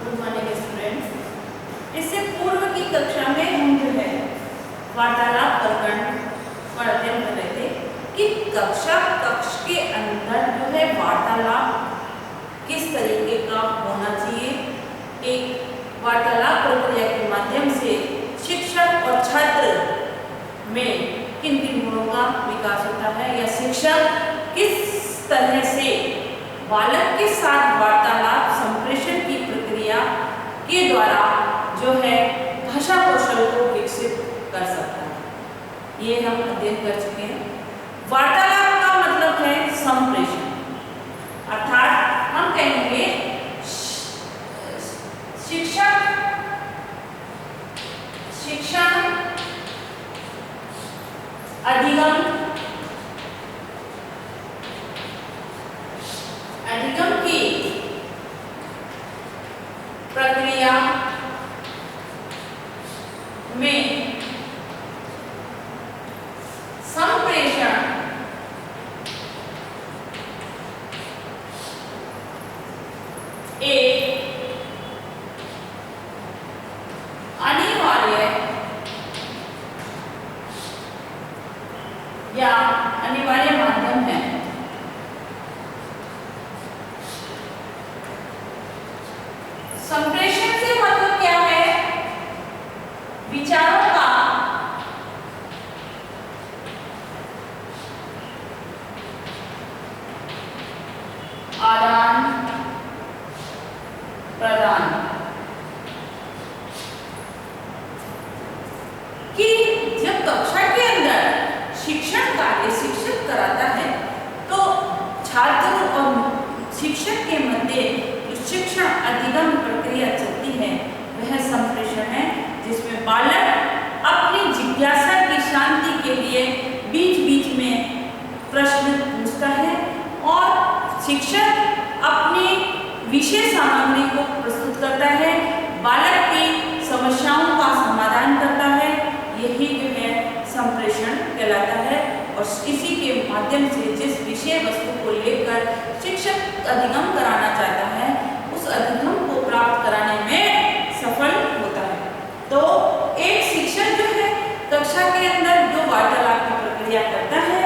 Good morning students. इससे पूर्व की कक्षा में हम जो है वार्तालाप प्रकरण पर अध्ययन कर रहे थे कि कक्ष के अंदर जो है वार्तालाप किस तरीके का होना चाहिए। एक वार्तालाप प्रक्रिया के माध्यम से शिक्षक और छात्र में किन किन गुणों का विकास होता है या शिक्षक किस तरह से बालक के साथ वार्तालाप संप्रेषण की प्रक्रिया के द्वारा जो है भाषा कौशल को विकसित कर सकता है, ये हम अध्ययन कर चुके हैं। वार्तालाप का मतलब है संप्रेषण, अर्थात हम कहेंगे शिक्षण अधिगम की प्रक्रिया में संप्रेषण एक अनिवार्य या अनिवार्य माध्यम है। संप्रेषण से मतलब क्या है? विचारों का आदान प्रदान कि जब कक्षा के अंदर शिक्षण कार्य शिक्षक कराता है तो छात्र और शिक्षक के मध्य जो शिक्षण अधिगम प्रक्रिया चलती है वह संप्रेषण है, जिसमें बालक अपनी जिज्ञासा की शांति के लिए बीच बीच में प्रश्न पूछता है और शिक्षक अपनी विषय सामग्री को प्रस्तुत करता है, बालक की समस्याओं का समाधान करता है। यही जो है संप्रेषण कहलाता है और इसी के माध्यम से जिस विषय वस्तु को लेकर शिक्षक अधिगम कराना चाहता है उस अधिगम को प्राप्त कराने में सफल होता है। तो एक शिक्षक जो है कक्षा के अंदर जो वार्तालाप की प्रक्रिया करता है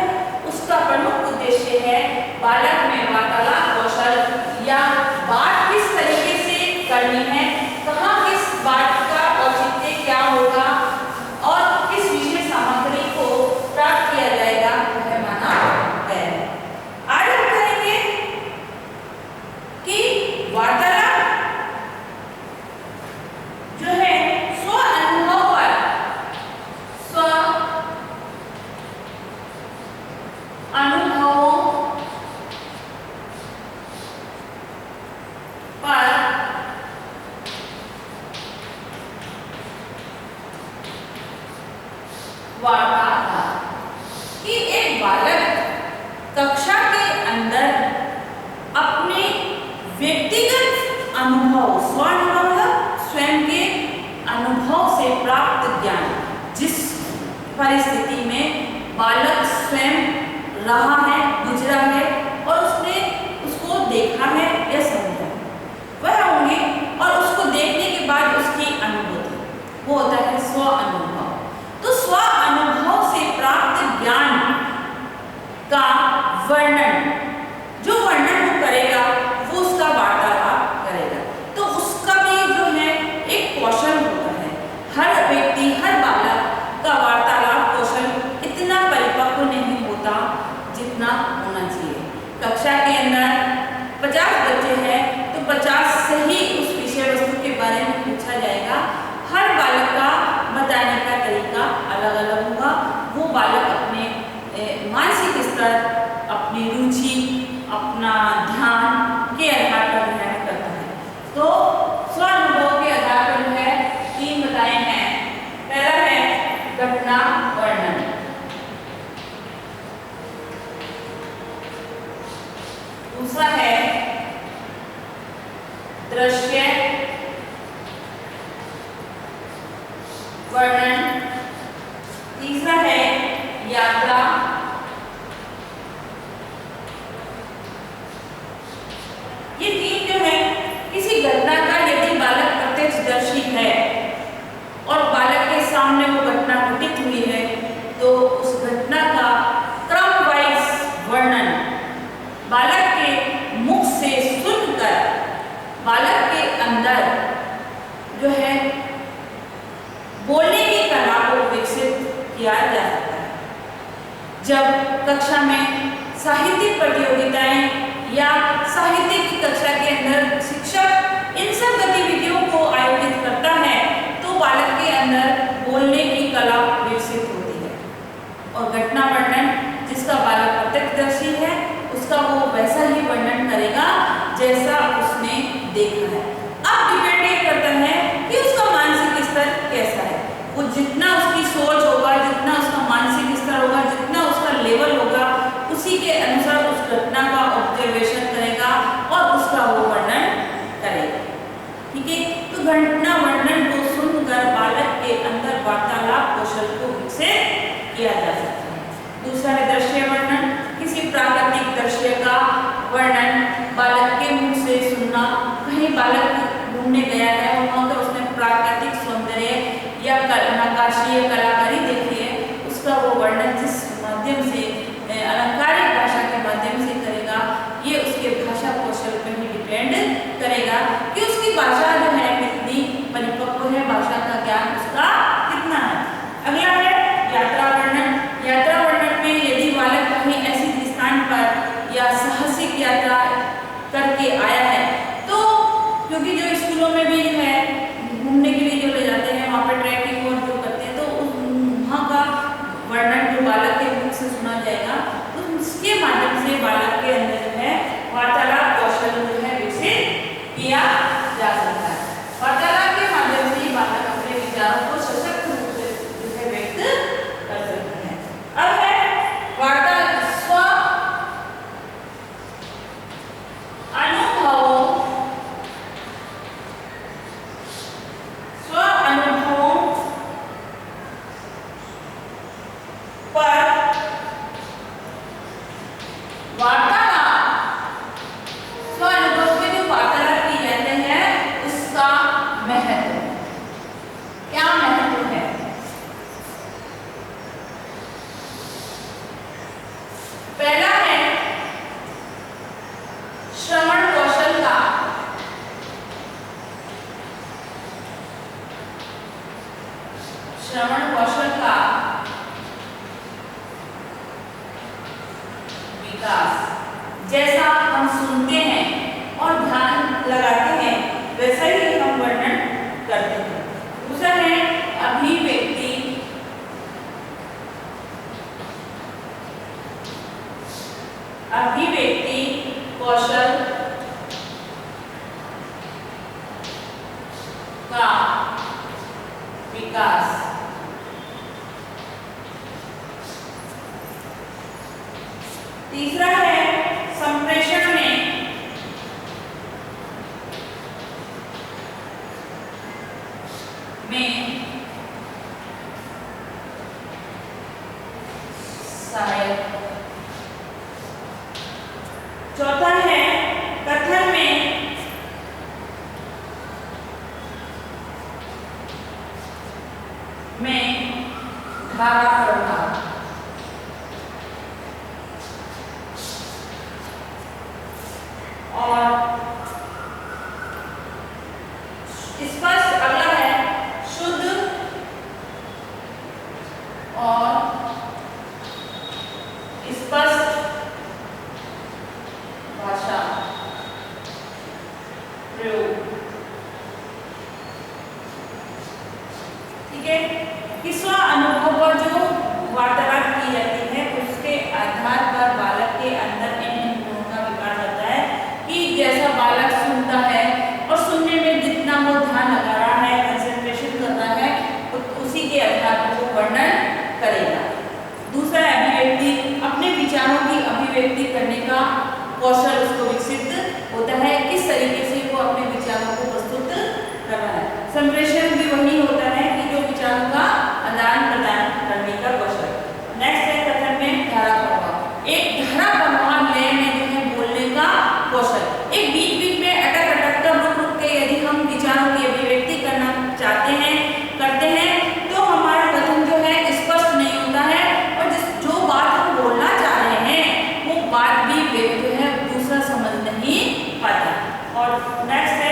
उसका प्रमुख उद्देश्य है बालक में वार्तालाप कौशल या बात किस तरीके से करनी है, कहाँ किस बात का औचित्य क्या होगा और किस विषय सामग्री को प्राप्त किया जाएगा वह माना है। आगे हम करेंगे कि वार्तालाप जो है स्व अनुभव पर वार्तालाप कि एक बालक कक्षा के अंदर अपने व्यक्तिगत अनुभव स्वयं के अनुभव से प्राप्त ज्ञान, जिस परिस्थिति में बालक स्वयं रहा है गुजरा है और उसने उसको देखा है या समझा है वह होंगे और उसको देखने के बाद उसकी अनुभूति वो होता है स्व अनुभव। तो स्व अनुभव से प्राप्त ज्ञान का वर्णन, जो वर्णन वो करेगा वो उसका वार्तालाप करेगा। तो उसका भी जो है एक कौशल होता है। हर व्यक्ति हर बालक का वार्तालाप कौशल इतना परिपक्व नहीं होता जितना होना चाहिए। कक्षा के अंदर 50 बच्चे हैं तो 50 से ही उस विषय वस्तु के बारे में पूछा जाएगा। हर बालक का बताने का तरीका अलग अलग होगा। वो बालक अपने मानसिक स्तर, अपनी रुचि, अपना ध्यान के आधार पर ग्रहण करता है। तो स्व अनुभव के आधार पर जो है 3 बताए हैं। पहला है घटना वर्णन, दूसरा है दृश्य वर्णन, तीसरा है यात्रा, ये तीन जो है किसी घटना का यदि बालक जब कक्षा में साहित्यिक प्रतियोगिताएं या साहित्य की कक्षा के अंदर शिक्षक इन सब गतिविधियों को आयोजित करता है तो बालक के अंदर बोलने की कला विकसित होती है। और घटना वर्णन जिसका बालक प्रत्यक्षदर्शी है उसका वो वैसा ही वर्णन करेगा जैसा उसने देखा है। अब डिपेंड ये करता है कि उसका मानसिक स्तर कैसा है। वो जितना उसकी सोच होगा, जितना उसका मानसिक स्तर होगा, जितना उसका लेवल होगा, उसी के अनुसार उस घटना का ऑब्जर्वेशन करेगा और उसका वो वर्णन करेगा। ठीक है, तो घटना वर्णन को सुनकर बालक के अंदर वार्तालाप कौशल को विकसित किया जा सकता है। दूसरा है दृश्य वर्णन। किसी प्राकृतिक दृश्य का वर्णन बालक के मुंह से सुनना। कहीं बालक घूमने गया है और वहाँ पर उसने प्राकृतिक सौंदर्य या नक्काशी या कलाकारी देखी है, उसका वो वर्णन जिस माध्यम से अलंकारिक भाषा के माध्यम से करेगा, ये उसके भाषा कौशल पर ही डिपेंड करेगा कि उसकी भाषा जो है कितनी परिपक्व है, भाषा का ज्ञान उसका कितना है। अगला है यात्रा वर्णन। यात्रा वर्णन में यदि बालक कहीं ऐसी स्थान पर या साहसिक यात्रा करके आया है तो क्योंकि जो स्कूलों में भी है घूमने के लिए जो ले जाते हैं वहाँ पर ट्रैकिंग और जो करते हैं तो वहाँ का वर्णन जो बालक के मुख से सुना जाएगा तो उसके माध्यम से बालक के अंदर जो है वार्तालाप कौशल जो है विकसित किया जा सकता है। वार्तालाप के माध्यम से ही बालक अपने विचारों को सशक्त रूप से जो है व्यक्त कर सकते हैं। अब है वार्ता स्व अनुभवों पर वार्तालाप स्व अनुभव के जो वार्तालाप की जाते हैं उसका महत्व क्या महत्व है। पहला है श्रवण कौशल का विकास। जैसा हम सुनते हैं और ध्यान लगाते हैं वैसा ही हम वर्णन करते हैं। दूसरा है अभिव्यक्ति कौशल का विकास। तीसरा है संप्रेषण में सहायक। चौथा है कथन में धारा प्रभाव। और स्पष्ट अगला है शुद्ध और स्पष्ट भाषा प्रयोग। ठीक है, कि स्व अनुभव पर जो वार्तालाप की जाती है उसके आधार पर बालक के अंदर इन गुणों का विकास होता है कि जैसा बालक सुनता है और सुनने में जितना वो ध्यान लगा रहा है, कंसंट्रेशन कर रहा है, उसी के आधार पर वो वर्णन करेगा। दूसरा है अभिव्यक्ति। अपने विचारों की अभिव्यक्ति करने का कौशल उसको विकसित होता है, किस तरीके से वो अपने विचारों को प्रस्तुत कर रहा है। संप्रेषण भी वही होता है कि जो विचारों का आदान प्रदान करने का कौशल। नेक्स्ट है कथन में धारा प्रवाह। एक धारा प्रवाह लय में जो है बोलने का कौशल। एक बीच बीच में अटक अटक कर रुक रुक के यदि हम विचारों की अभिव्यक्ति करना चाहते हैं, करते हैं, तो हमारा कथन जो है स्पष्ट नहीं होता है और जो बात हम बोलना चाह रहे हैं वो बात भी जो है दूसरा समझ नहीं पाता। और नेक्स्ट है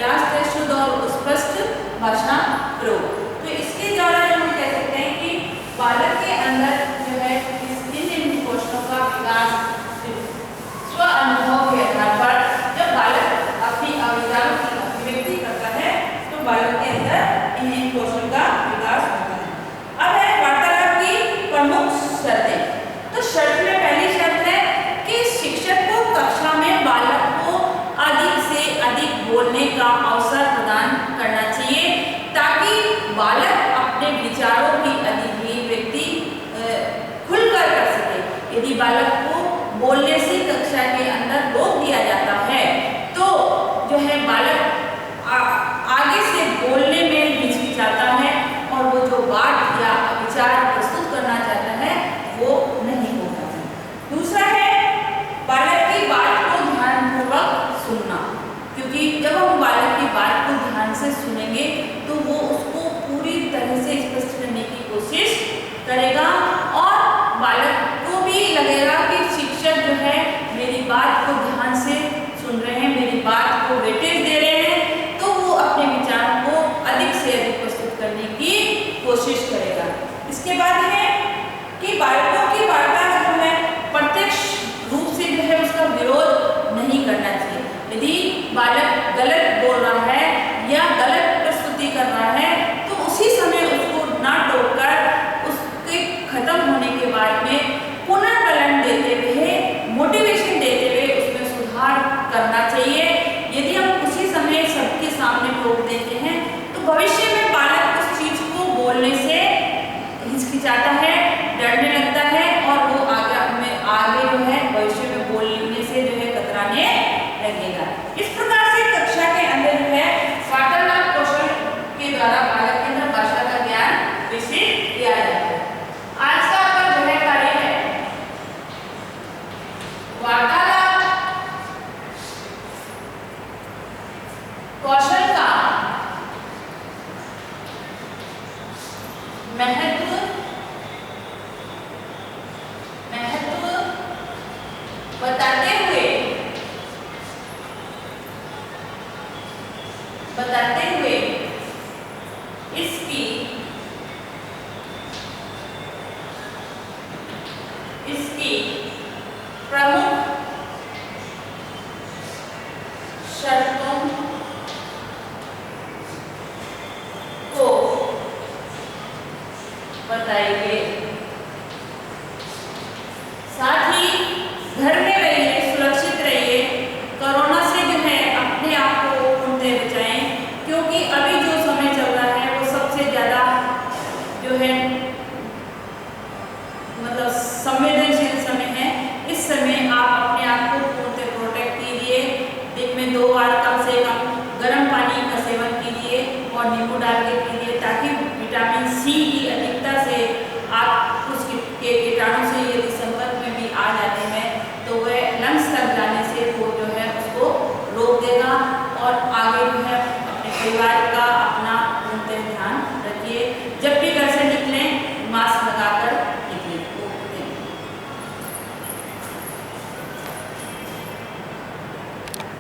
लास्ट है शुद्ध और स्पष्ट भाषा प्रयोग। तो इसके द्वारा जो हम कह सकते हैं कि बालक के अंदर जो है इन का अवसर प्रदान करना चाहिए ताकि बालक अपने विचारों की अभिव्यक्ति खुलकर कर सके। यदि बालक को बोलने से कक्षा के अंदर रोक दिया जाता है तो जो है बालक आगे से बोलने में हिचकिचाता है और वो जो बात या विचार प्रस्तुत करना चाहता है वो नहीं हो पाता। दूसरा है बालक की बात को ध्यानपूर्वक सुनना, क्योंकि जब हम बालक की बात को ध्यान से सुनेंगे तो वो उसको पूरी तरह से स्पष्ट करने की कोशिश करेगा और बालक को भी लगेगा कि शिक्षक जो है मेरी बात को ध्यान से सुन रहे हैं, मेरी बात को वेटेज दे रहे हैं, तो वो अपने विचारों को अधिक से अधिक प्रस्तुत करने की कोशिश करेगा। इसके बाद है कि बालकों की वार्ता जो है प्रत्यक्ष रूप से जो है उसका विरोध नहीं करना चाहिए। यदि बालक गलत बोल रहा है या गलत प्रस्तुति कर रहा है तो उसी समय उसको ना टोककर उसके खत्म होने के बाद में पुनर्बलन देते हुए, मोटिवेशन देते हुए उसमें सुधार करना चाहिए। यदि हम उसी समय सबके सामने टोक देते हैं तो भविष्य में बालक उस चीज को बोलने से हिचकिचाता है, डरने लगता है और वो आगे जो है भविष्य में बोलने से जो है कतराने लगेगा। इस प्रकार से कक्षा के अंदर जो है वार्तालाप कौशल के द्वारा बालक के अंदर भाषा का ज्ञान विकसित किया जाता है। आज का आपका जो है कार्य है वार्तालाप कौशल का महत्व बताते हुए इसकी प्रमुख शर्तों को बताइए। साथ ही घर में रहिए, सुरक्षित रहिए, कोरोना से जो है अपने आप को पूर्णतः बचाएं, क्योंकि अभी जो समय चल रहा है वो सबसे ज़्यादा जो है मतलब संवेदनशील समय है। इस समय आप अपने आप को पूर्णतः प्रोटेक्ट कीजिए। दिन में 2 बार कम से कम गर्म पानी का सेवन कीजिए और नींबू डाल के पीजिए ताकि विटामिन सी की अधिकता से आप उसके कीटाणु से यदि संपर्क में भी आ जाते हैं तो वह लंग्स तक जाने से वो जो है उसको रोक देगा और आगे जो है अपने परिवार का